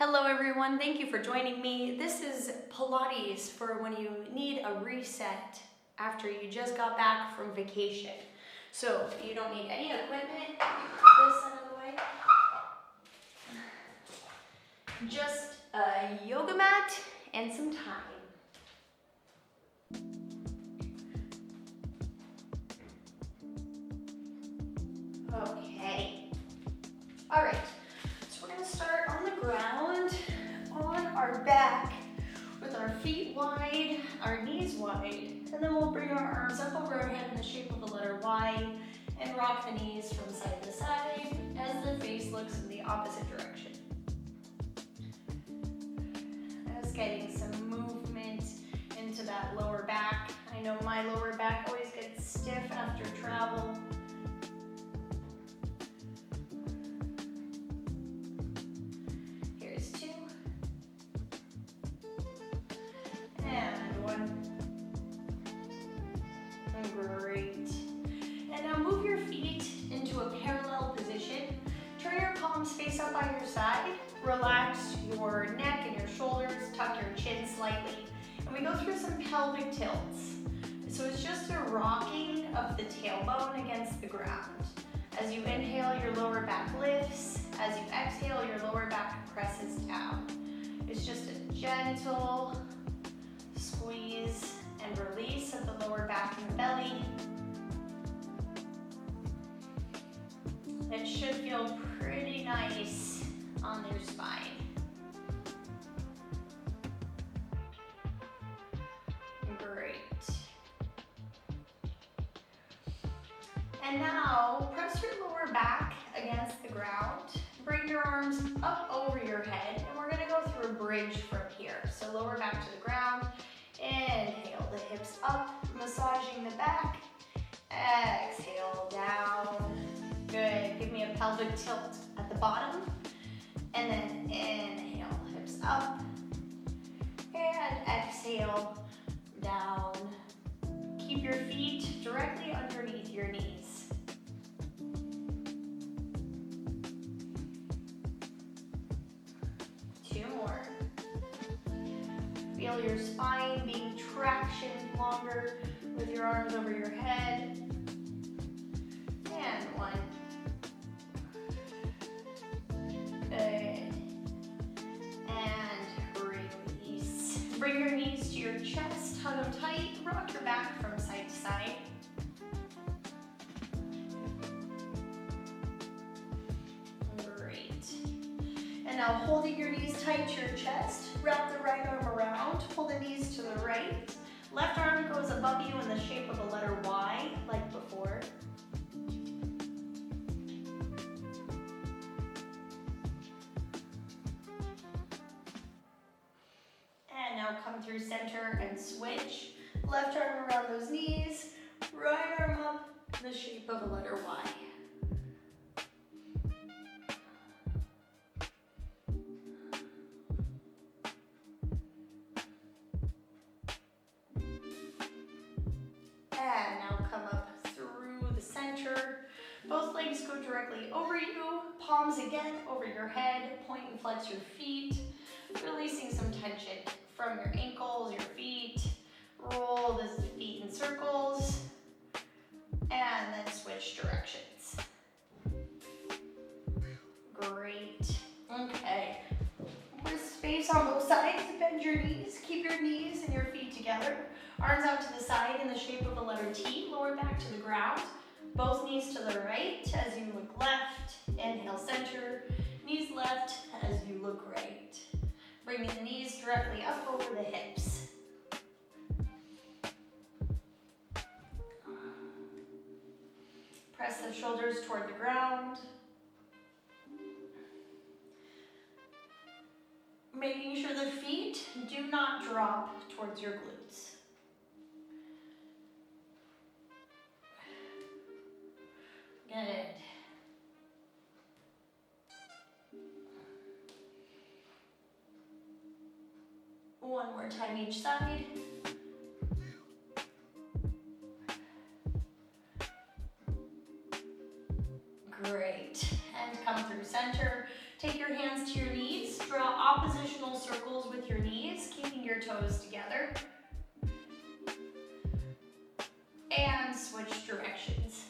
Hello everyone, thank you for joining me. This is Pilates for when you need a reset after you just got back from vacation. So you don't need any equipment, this out of the way. Just a yoga mat and some time. Okay, all right. So we're gonna start on the ground, on our back, with our feet wide, our knees wide, and then we'll bring our arms up over our head in the shape of a letter Y and rock the knees from side to side as the face looks in the opposite direction. Just getting some movement into that lower back. I know my lower back always gets stiff after travel. Great. And now move your feet into a parallel position. Turn your palms face up by your side. Relax your neck and your shoulders. Tuck your chin slightly. And we go through some pelvic tilts. So it's just a rocking of the tailbone against the ground. As you inhale, your lower back lifts. As you exhale, your lower back presses down. It's just a gentle squeeze and release of the lower back and the belly. It should feel pretty nice on your spine. Great. And now press your lower back against the ground. Bring your arms up over your head, and we're gonna go through a bridge from here. So lower back to the ground. Inhale the hips up, massaging the back. Exhale down. Good. Give me a pelvic tilt at the bottom. And then inhale, hips up. And exhale down. Keep your feet directly underneath your knees. Two more. Feel your spine being tractioned longer with your arms over your head. And one. Good. And release. Bring your knees to your chest, hug them tight, rock your back from side to side. Great. And now holding your knees tight to your chest, wrap the right arm around, pull the knees to the right. Left arm goes above you in the shape of a letter Y, like before. And now come through center and switch. Left arm around those knees, right arm up in the shape of a letter Y. And now come up through the center. Both legs go directly over you. Palms again over your head. Point and flex your feet. Releasing some tension from your ankles, your feet. Roll the feet in circles. And then switch directions. Great. Okay. With space on both sides, bend your knees. Keep your knees and your feet together. Arms out to the side in the shape of a letter T, lower back to the ground. Both knees to the right as you look left. Inhale, center. Knees left as you look right. Bringing the knees directly up over the hips. Press the shoulders toward the ground. Making sure the feet do not drop towards your glutes. Good. One more time each side. Great. And come through center. Take your hands to your knees. Draw oppositional circles with your knees, keeping your toes together. And switch directions.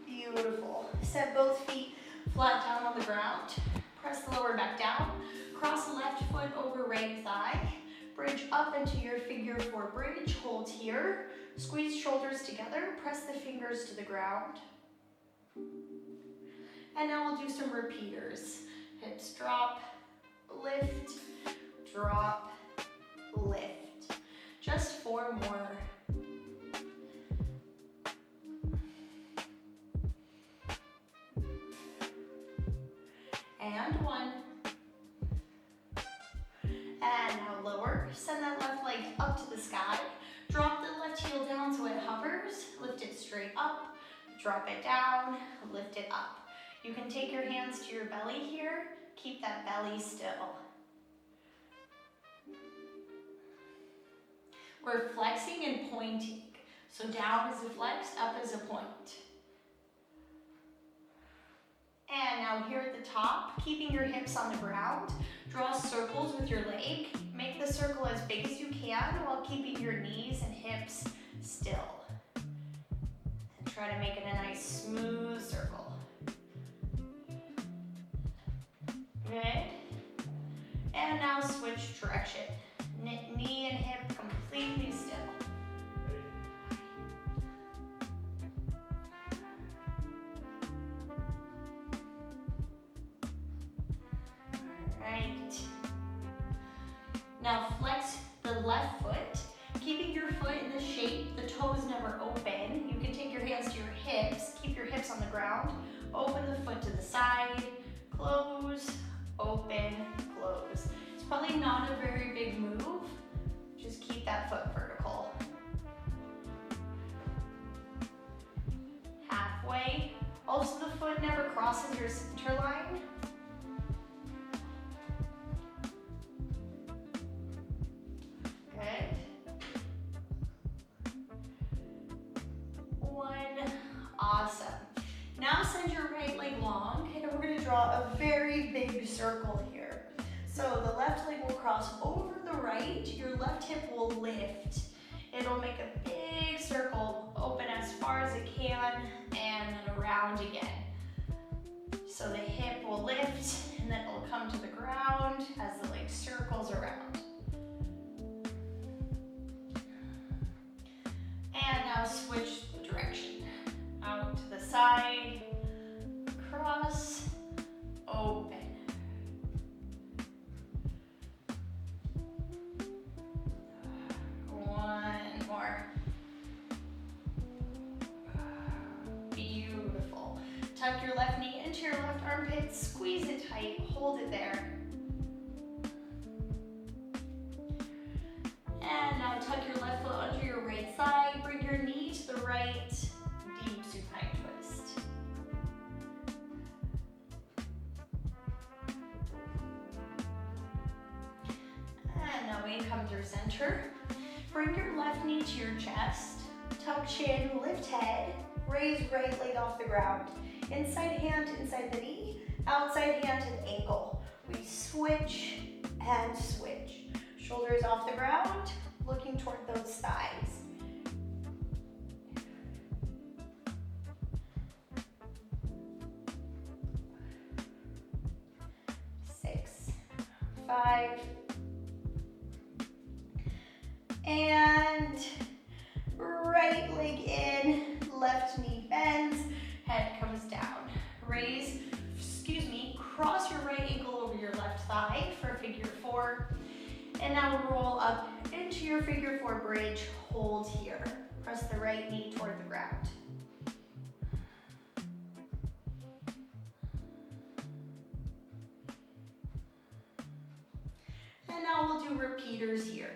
Beautiful. Set both feet flat down on the ground. Press the lower back down. Cross left foot over right thigh. Bridge up into your figure four bridge. Hold here. Squeeze shoulders together. Press the fingers to the ground. And now we'll do some repeaters. Hips drop, lift, drop, lift. Just 4 more. And 1. And now lower. Send that left leg up to the sky. Drop the left heel down so it hovers. Lift it straight up. Drop it down. Lift it up. You can take your hands to your belly here. Keep that belly still. We're flexing and pointing. So down is a flex, up is a point. And now here at the top, keeping your hips on the ground, draw circles with your leg. Make the circle as big as you can while keeping your knees and hips still. And try to make it a nice smooth circle. Good. And now switch direction. Knee and hip completely still. Alright. Now flex the left foot, keeping your foot in the shape, the toes never open. You can take your hands to your hips, keep your hips on the ground, open the foot to the side, close, open, close. It's probably not a very big move. Just keep that foot vertical. Halfway. Also, the foot never crosses your center line. Good. 1. Awesome. Now send your right leg long, and we're going to draw a very big circle here. So the left leg will cross over the right, your left hip will lift. It'll make a big circle, open as far as it can, and then around again. So the hip will lift, and then it'll come to the ground as the leg circles around. And now switch direction. Out to the side, cross, open. One more. Beautiful. Tuck your left knee into your left armpit, squeeze it tight, hold it there. And now tuck your left foot under your right thigh, bring your knee to the right, deep supine twist. And now we come through center. Bring your left knee to your chest, tuck chin, lift head, raise right leg off the ground. Inside hand inside the knee, outside hand to the ankle. We switch and switch. Shoulders off the ground, looking toward those thighs. Six, 5, and right leg in, left knee bends, head comes down. Raise, cross your right ankle over your left thigh for figure 4. And now roll up into your figure 4 bridge, hold here. Press the right knee toward the ground. And now we'll do repeaters here.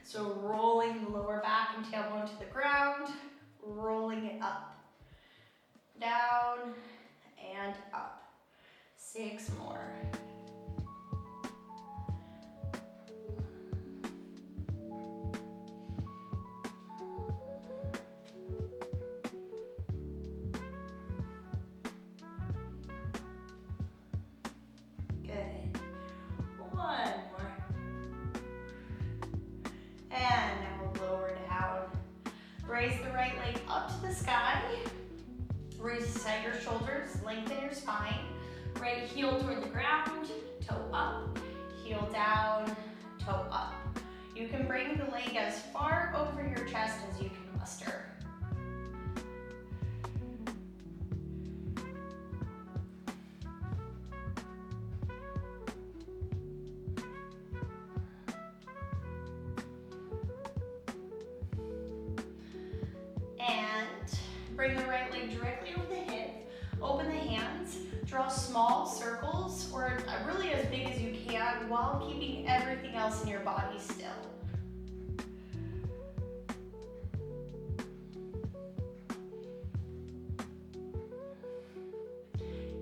So rolling the lower back and tailbone to the ground, rolling it up, down, and up. 6 more. Reset your shoulders, lengthen your spine. Right heel toward the ground, toe up, heel down, toe up. You can bring the leg as far over your chest as you can muster. Bring the right leg directly over the hip, open the hands, draw small circles, or really as big as you can while keeping everything else in your body still.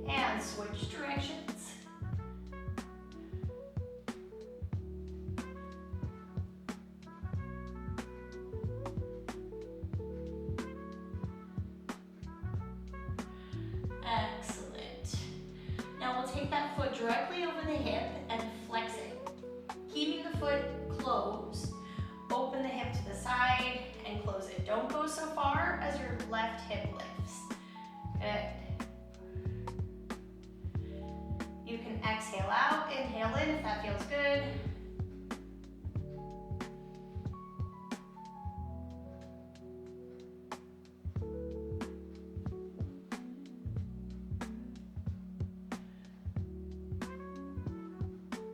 And switch directions. Excellent. Now we'll take that foot directly over the hip and flex it. Keeping the foot closed, open the hip to the side and close it. Don't go so far as your left hip lifts. Good. You can exhale out, inhale in if that feels good.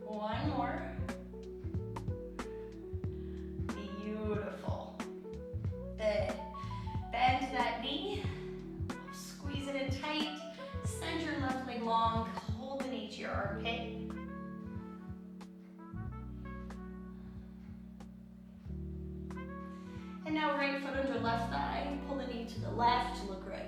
One more. Beautiful. Good. Bend that knee. Squeeze it in tight. Send your left leg long. Hold the knee to your armpit. And now right foot under left thigh. Pull the knee to the left. Look right.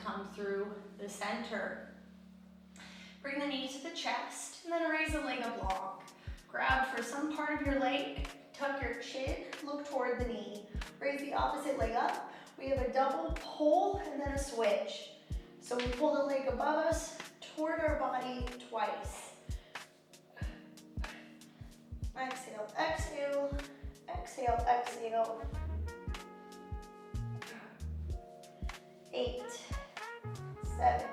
Come through the center. Bring the knee to the chest and then raise the leg up long. Grab for some part of your leg, tuck your chin, look toward the knee. Raise the opposite leg up. We have a double pull and then a switch. So we pull the leg above us toward our body twice. Exhale, exhale, exhale, exhale. 8, 7,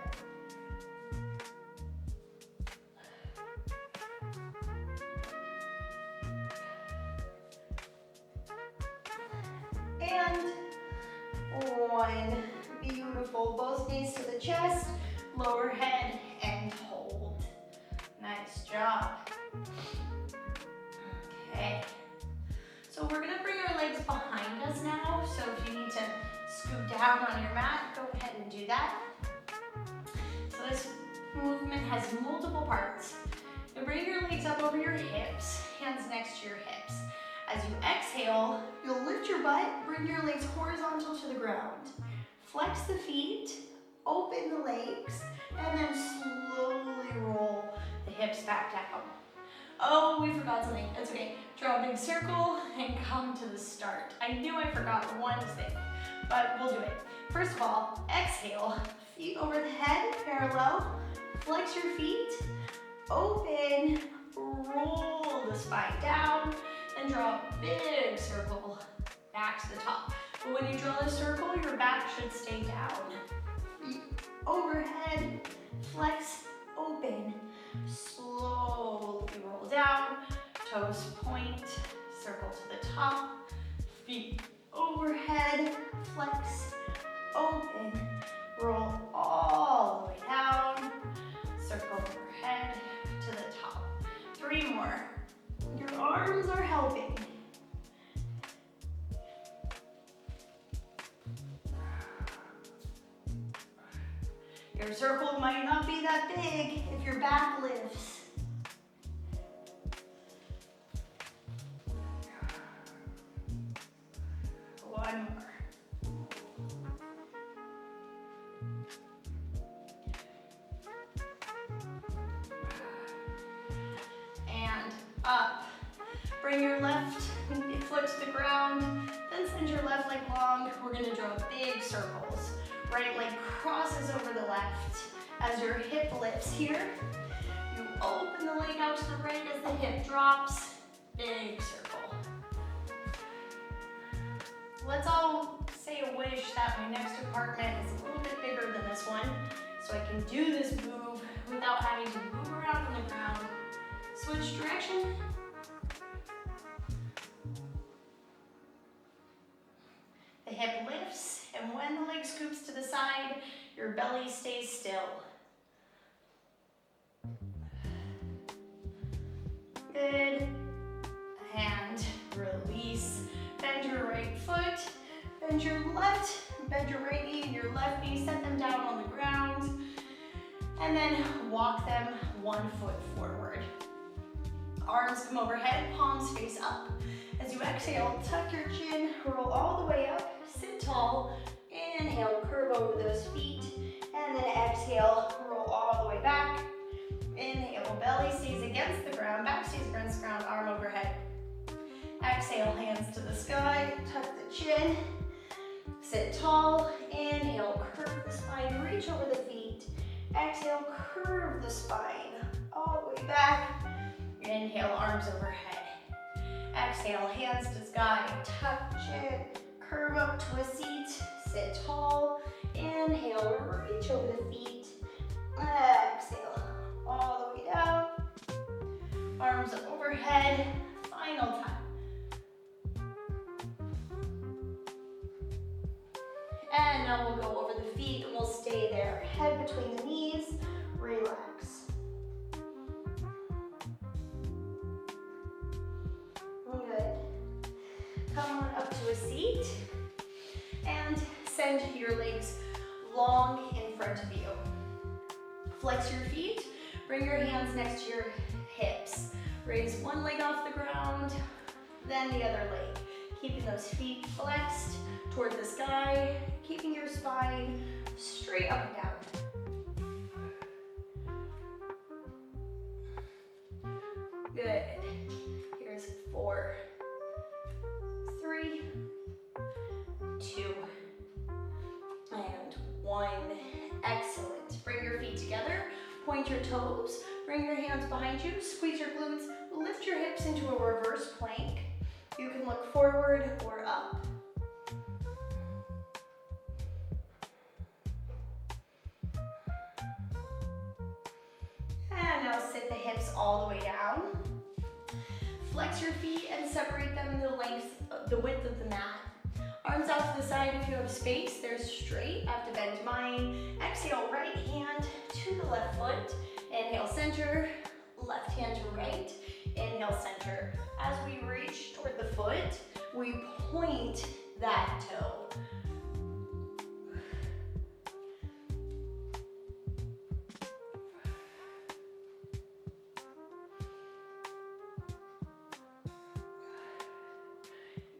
1. Beautiful. Both knees to the chest, lower head, and hold. Nice job. Okay. So we're gonna bring our legs behind us now. So if you need to scoot down on your mat, go ahead and do that. So this movement has multiple parts. You'll bring your legs up over your hips, hands next to your hips. As you exhale, you'll lift your butt, bring your legs horizontal to the ground. Flex the feet, open the legs, and then slowly roll the hips back down. Oh, we forgot something. It's okay. Draw a big circle and come to the start. I knew I forgot one thing, but we'll do it. First of all, exhale, feet over the head, parallel. Flex your feet, open, roll the spine down, and draw a big circle back to the top. But when you draw the circle, your back should stay down. Feet overhead, flex, open, slowly roll down, toes point, circle to the top, feet overhead, flex, open, roll all the way down, circle overhead to the top. 3 more. Your arms are helping. Your circle might not be that big if your back lifts. One more. And up. Bring your left foot to the ground, then send your left leg long. We're gonna draw big circles. Right leg crosses over the left as your hip lifts here. You open the out to the right as the hip drops. Big circle. Let's all say a wish that my next apartment is a little bit bigger than this one, so I can do this move without having to move around on the ground. Switch direction. The hip lifts, and when the leg scoops to the side, your belly stays still. Good. And release. Bend your right foot, bend your left, bend your right knee and your left knee, set them down on the ground, and then walk them 1 foot forward. Arms come overhead, palms face up. As you exhale, tuck your chin, roll all the way up, sit tall. Inhale, curve over those feet, and then exhale, roll all the way back. Inhale, belly stays against the ground, back stays against the ground, arm overhead. Exhale, hands to the sky, tuck the chin, sit tall. Inhale, curve the spine, reach over the feet. Exhale, curve the spine, all the way back. Inhale, arms overhead. Exhale, hands to sky, tuck chin, curve up to a seat, sit tall. Inhale, reach over the feet. Exhale, all the way down. Arms overhead, final time. And now we'll go over the feet and we'll stay there. Head between the knees, relax. Good. Come on up to a seat and send your legs long in front of you. Flex your feet, bring your hands next to your hips. Raise one leg off the ground, then the other leg. Keeping those feet flexed toward the sky, keeping your spine straight up and down. Good. Here's 4, 3, 2, and 1. Excellent. Bring your feet together, point your toes, bring your hands behind you, squeeze your glutes, lift your hips into a reverse plank. You can look forward or up. And now sit the hips all the way down. Flex your feet and separate them the width of the mat. Arms out to the side if you have space. They're straight. I have to bend mine. Exhale, right hand to the left foot. Inhale, center. Left hand to right. Inhale, center. As we reach toward the foot, we point that toe.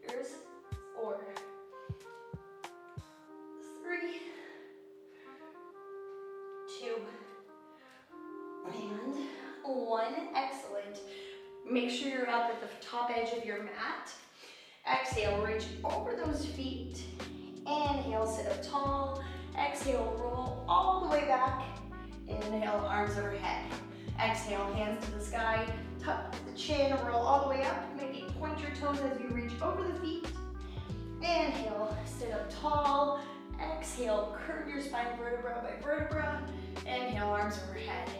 Here's 4, 3, 2, and 1. Excellent. Make sure you're up at the top edge of your mat. Exhale, reach over those feet. Inhale, sit up tall. Exhale, roll all the way back. Inhale, arms overhead. Exhale, hands to the sky. Tuck the chin, roll all the way up. Maybe point your toes as you reach over the feet. Inhale, sit up tall. Exhale, curve your spine vertebra by vertebra. Inhale, arms overhead.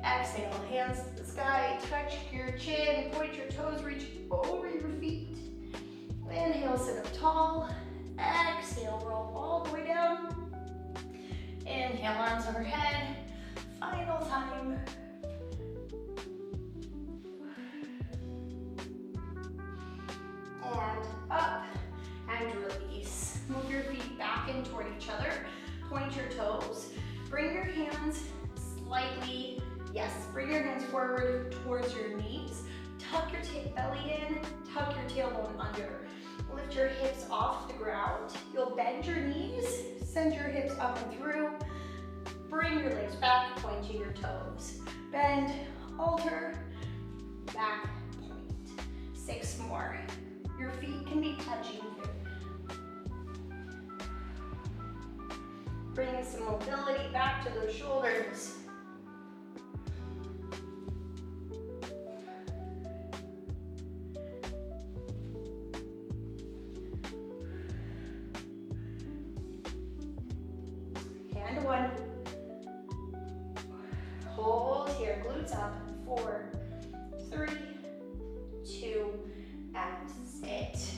Exhale, hands to the sky, touch your chin, point your toes, reach over your feet. Inhale, sit up tall. Exhale, roll all the way down. Inhale, arms overhead. Final time. And up and release. Move your feet back in toward each other. Point your toes. Bring your hands slightly. Yes, bring your hands forward towards your knees. Tuck your belly in, tuck your tailbone under. Lift your hips off the ground. You'll bend your knees, send your hips up and through. Bring your legs back, pointing your toes. Bend, alter, back, point. 6 more. Your feet can be touching here. Bring some mobility back to those shoulders. And 1. Hold here, glutes up. 4, 3, 2, and sit.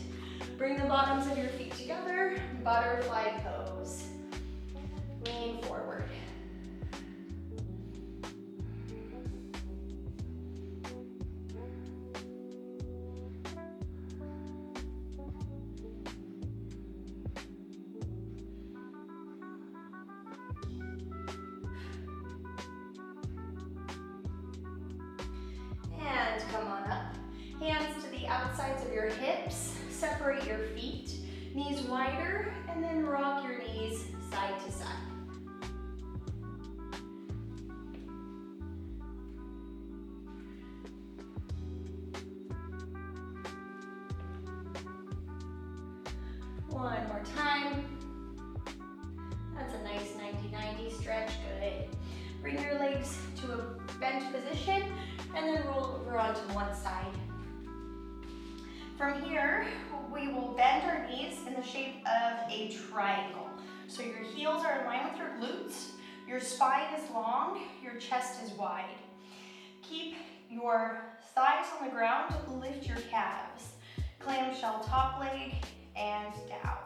Bring the bottoms of your feet together, butterfly pose. Lean forward. And come on up. Hands to the outsides of your hips. Separate your feet. Knees wider, and then rock your knees side to side. One more time. That's a nice 90-90 stretch, good. Bring your legs to a bent position and then roll over onto one side. From here, we will bend our knees in the shape of a triangle. So your heels are in line with your glutes, your spine is long, your chest is wide. Keep your thighs on the ground, lift your calves. Clamshell top leg and down,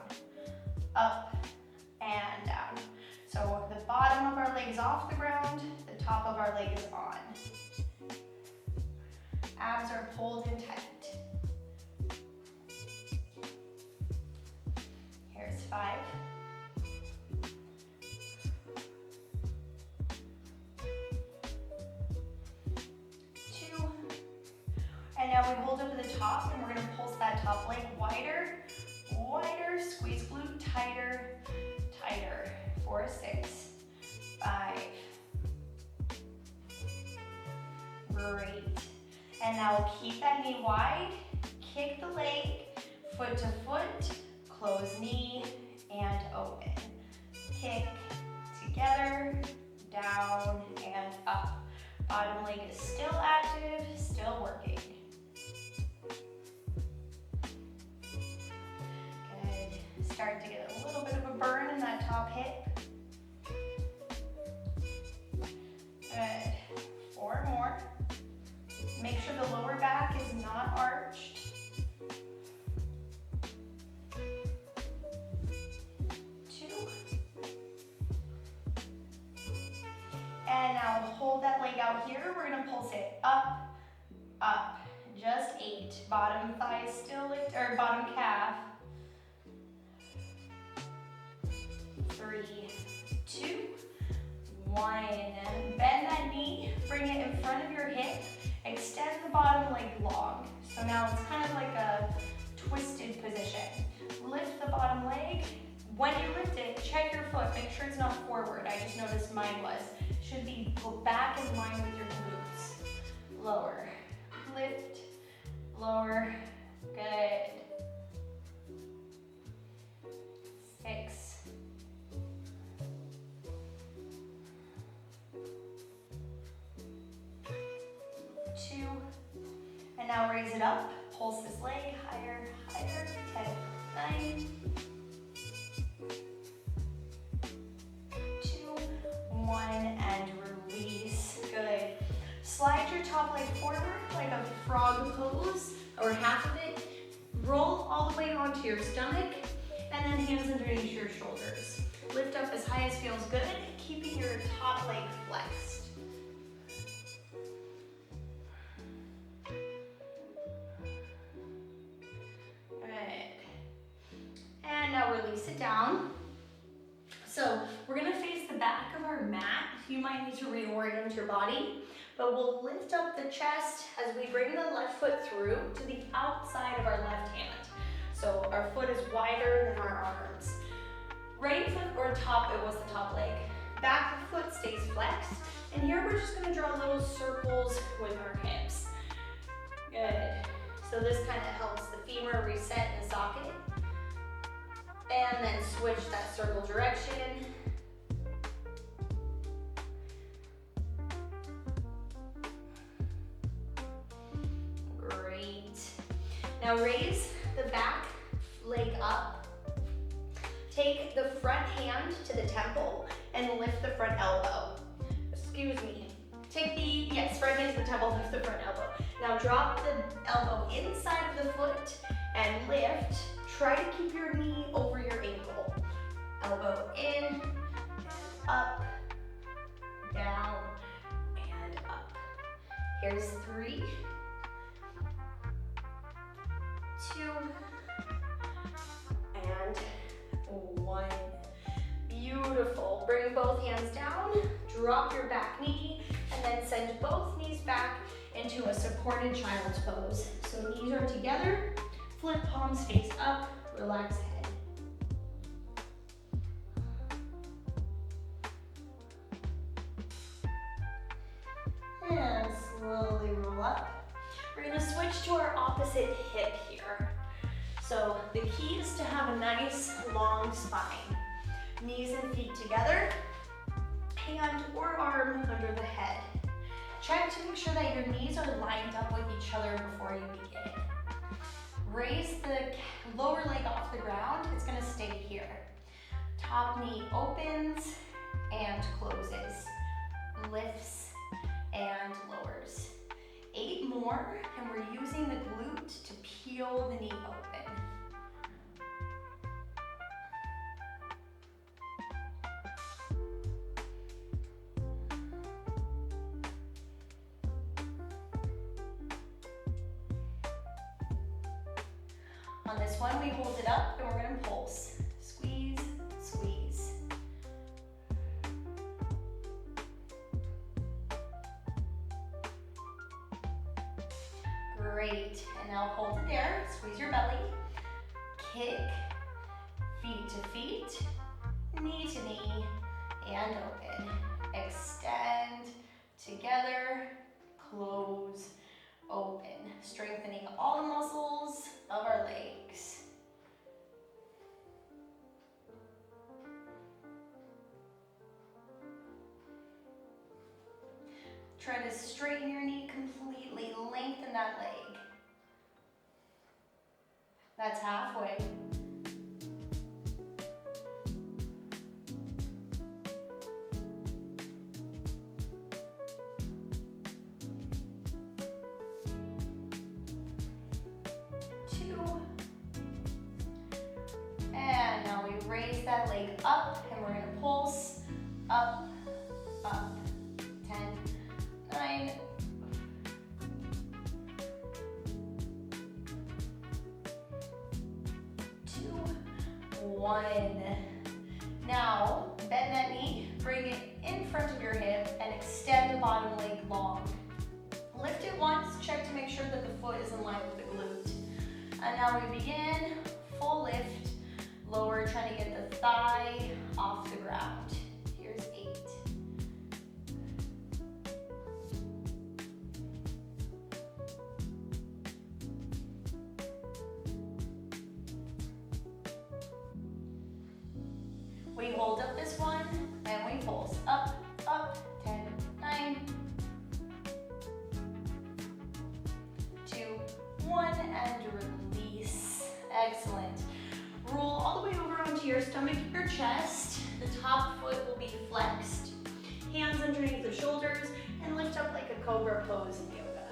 up and down. So the bottom of our leg is off the ground, the top of our leg is on. Abs are pulled in tight. Here's 5. 2. And now we hold up at the top and we're gonna pulse that top leg wider, wider, squeeze glute tighter, tighter. 4, 6, 5. Great. And now keep that knee wide, kick the leg, foot to foot, close knee, and open. Kick, together, down, and up. Bottom leg is still active, still working. Good. Start to get a little bit of a burn in that top hip. Good. 4 more. Make sure the lower back is not arched. 2. And now hold that leg out here. We're gonna pulse it up, up. Just 8. Bottom thigh still lift, or bottom calf. 3, 2, 1. Bend that knee, bring it in front of your hip. Extend the bottom leg long. So now it's kind of like a twisted position. Lift the bottom leg. When you lift it, check your foot. Make sure it's not forward. I just noticed mine was. Should be back in line with your glutes. Lower. Lift. Lower. Good. 6. 2. And now raise it up. Pulse this leg higher, higher. 10, 9. 2, 1, and release. Good. Slide your top leg forward like a frog pose, or half of it. Roll all the way onto your stomach, and then hands underneath your shoulders. Lift up as high as feels good, keeping your top leg flexed. And now release it down. So we're gonna face the back of our mat. You might need to reorient your body, but we'll lift up the chest as we bring the left foot through to the outside of our left hand. So our foot is wider than our arms. Right foot or top, it was the top leg. Back foot stays flexed. And here we're just gonna draw little circles with our hips. Good. So this kind of helps the femur reset in the socket. And then switch that circle direction. Great. Now raise the back leg up. Take the front hand to the temple and lift the front elbow. Excuse me. Take the, yes, front knee to the temple, lift the front elbow. Now drop the elbow inside of the foot and lift. Try to keep your knee over your ankle. Elbow in, and up, down, and up. Here's 3, 2, and 1. Beautiful. Bring both hands down, drop your back knee, and then send both knees back into a supported child's pose. So knees are together, flip palms face up, relax head. And slowly roll up. We're gonna switch to our opposite hip here. So the key is to have a nice long spine. Knees and feet together, hand or arm under the head. Check to make sure that your knees are lined up with each other before you begin. Raise the lower leg off the ground, it's gonna stay here. Top knee opens and closes, lifts and lowers. 8 more, and we're using the glute to peel the knee open. On this one, we hold it up and we're gonna pulse. Squeeze, squeeze. Great, and now hold it there, squeeze your belly. Kick, feet to feet, knee to knee, and open. Extend, together, close, open. Strengthening all the muscles of our legs. Try to straighten your knee completely, lengthen that leg. That's halfway. That leg up, and we're gonna pulse up, up. 10, 9, 2, 1. Now bend that knee, bring it in front of your hip, and extend the bottom leg long. Lift it once, check to make sure that the foot is in line with the glute. And now we begin, full lift. Lower, trying to get the thigh off the ground. Here's 8. We hold up this one, and we pulse up, up, 10, 9, 2, 1, and release. Excellent. Roll all the way over onto your stomach, your chest. The top foot will be flexed. Hands underneath the shoulders, and lift up like a cobra pose in yoga.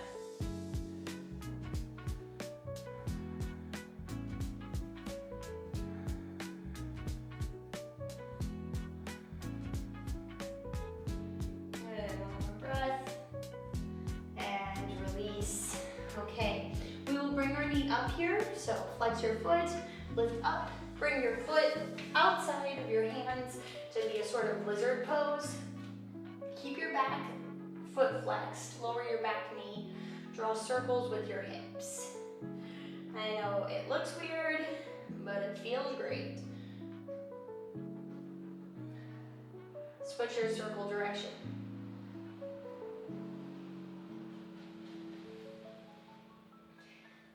Good, one more breath. And release. Okay, we will bring our knee up here, so flex your foot. Lift up, bring your foot outside of your hands to be a sort of lizard pose. Keep your back foot flexed, lower your back knee, draw circles with your hips. I know it looks weird, but it feels great. Switch your circle direction.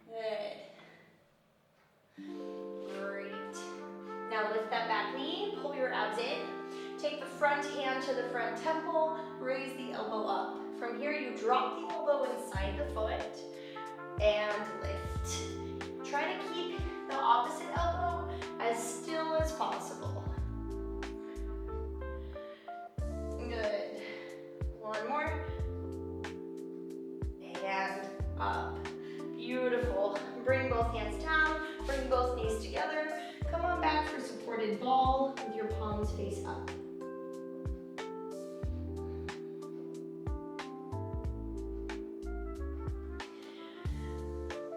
Good. Now lift that back knee, pull your abs in. Take the front hand to the front temple, raise the elbow up. From here, you drop the elbow inside the foot and lift. Try to keep the opposite elbow as still as possible. rounded ball with your palms face up.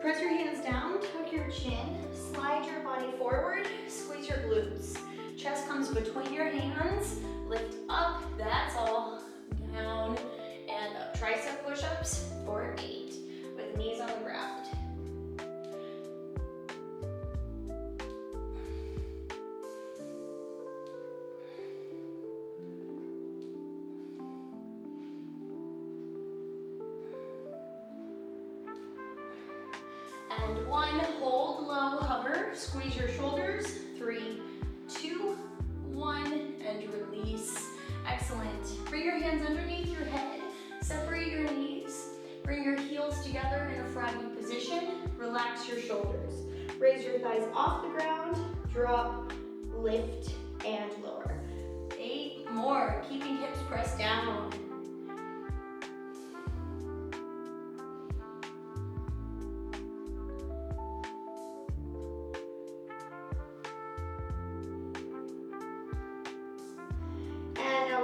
Press your hands down, tuck your chin, slide your body forward, squeeze your glutes. Chest comes between your hands, lift up, that's all, down and up. Tricep push-ups for 8 with knees on the ground. And 1, hold low, hover, squeeze your shoulders, 3, 2, 1, and release. Excellent. Bring your hands underneath your head, separate your knees, bring your heels together in a froggy position, relax your shoulders. Raise your thighs off the ground, drop, lift, and lower. 8 more, keeping hips pressed down.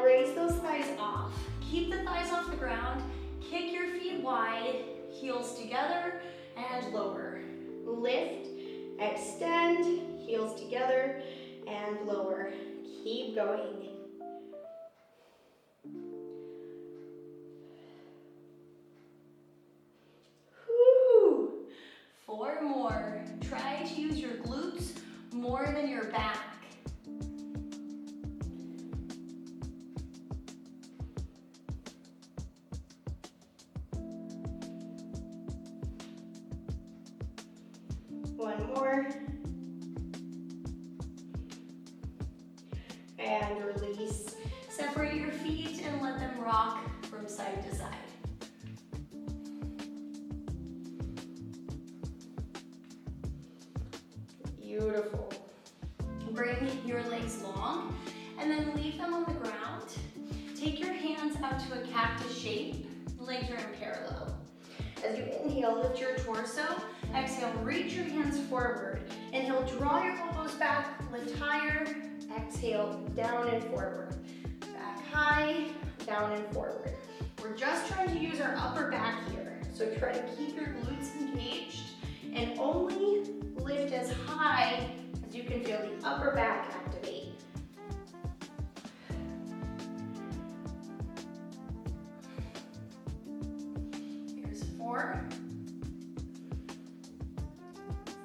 Raise those thighs off. Keep the thighs off the ground. Kick your feet wide, heels together, and lower. Lift, extend, heels together, and lower. Keep going. Whew. 4 more. Try to use your glutes more than your back. One more. And release. Separate your feet and let them rock from side to side. Beautiful. Bring your legs long and then leave them on the ground. Take your hands out to a cactus shape. Legs are in parallel. As you inhale, lift your torso. Exhale, reach your hands forward. Inhale, draw your elbows back, lift higher. Exhale, down and forward. Back high, down and forward. We're just trying to use our upper back here. So try to keep your glutes engaged and only lift as high as you can feel the upper back activate. Here's 4,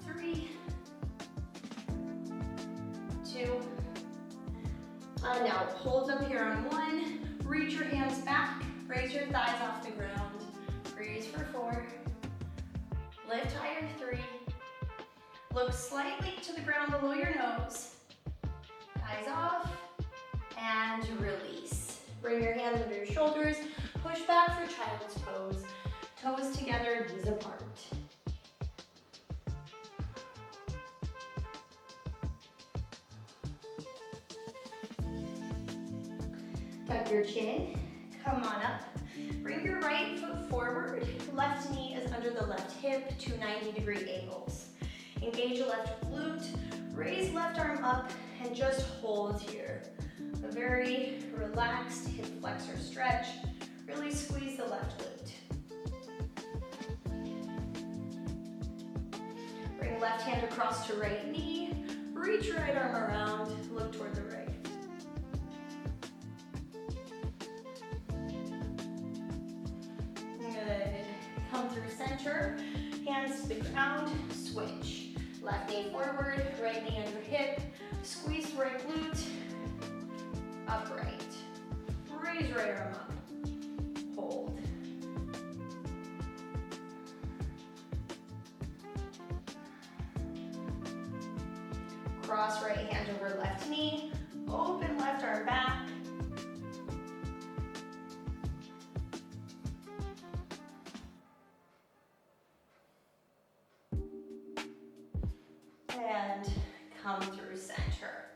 3, 2, and now hold up here on 1, reach your hands back, raise your thighs off the ground, freeze for 4, lift higher 3, look slightly to the ground below your nose, thighs off, and release. Bring your hands under your shoulders, push back for child's pose, toes together, knees apart. Tuck your chin, come on up. Bring your right foot forward, left knee is under the left hip, 2 90-degree angles. Engage your left glute, raise left arm up, and just hold here. A very relaxed hip flexor stretch. Really squeeze the left glute. Bring left hand across to right knee, reach right arm around, look toward the right. Good. Come through center, hands to the ground, switch. Left knee forward, right knee under hip, squeeze right glute, upright. Raise right arm up, hold. Cross right hand over left knee, open left arm back. And come through center.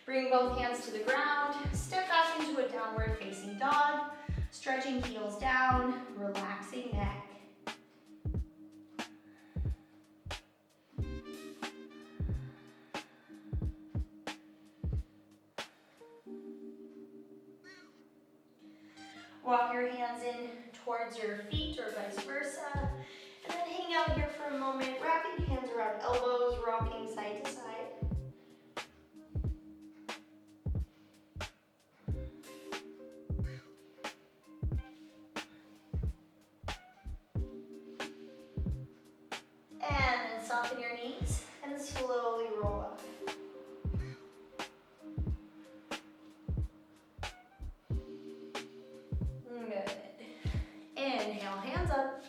Bring both hands to the ground, step back into a downward facing dog, stretching heels down, relaxing neck. towards your feet or vice versa. And then hang out here for a moment, wrapping hands around elbows, rocking side to side. And then soften your knees and slowly roll up. Good. Inhale, hands up.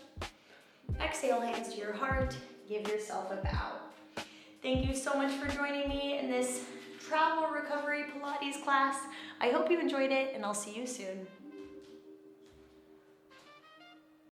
Exhale, hands to your heart. Give yourself a bow. Thank you so much for joining me in this travel recovery Pilates class. I hope you enjoyed it, and I'll see you soon.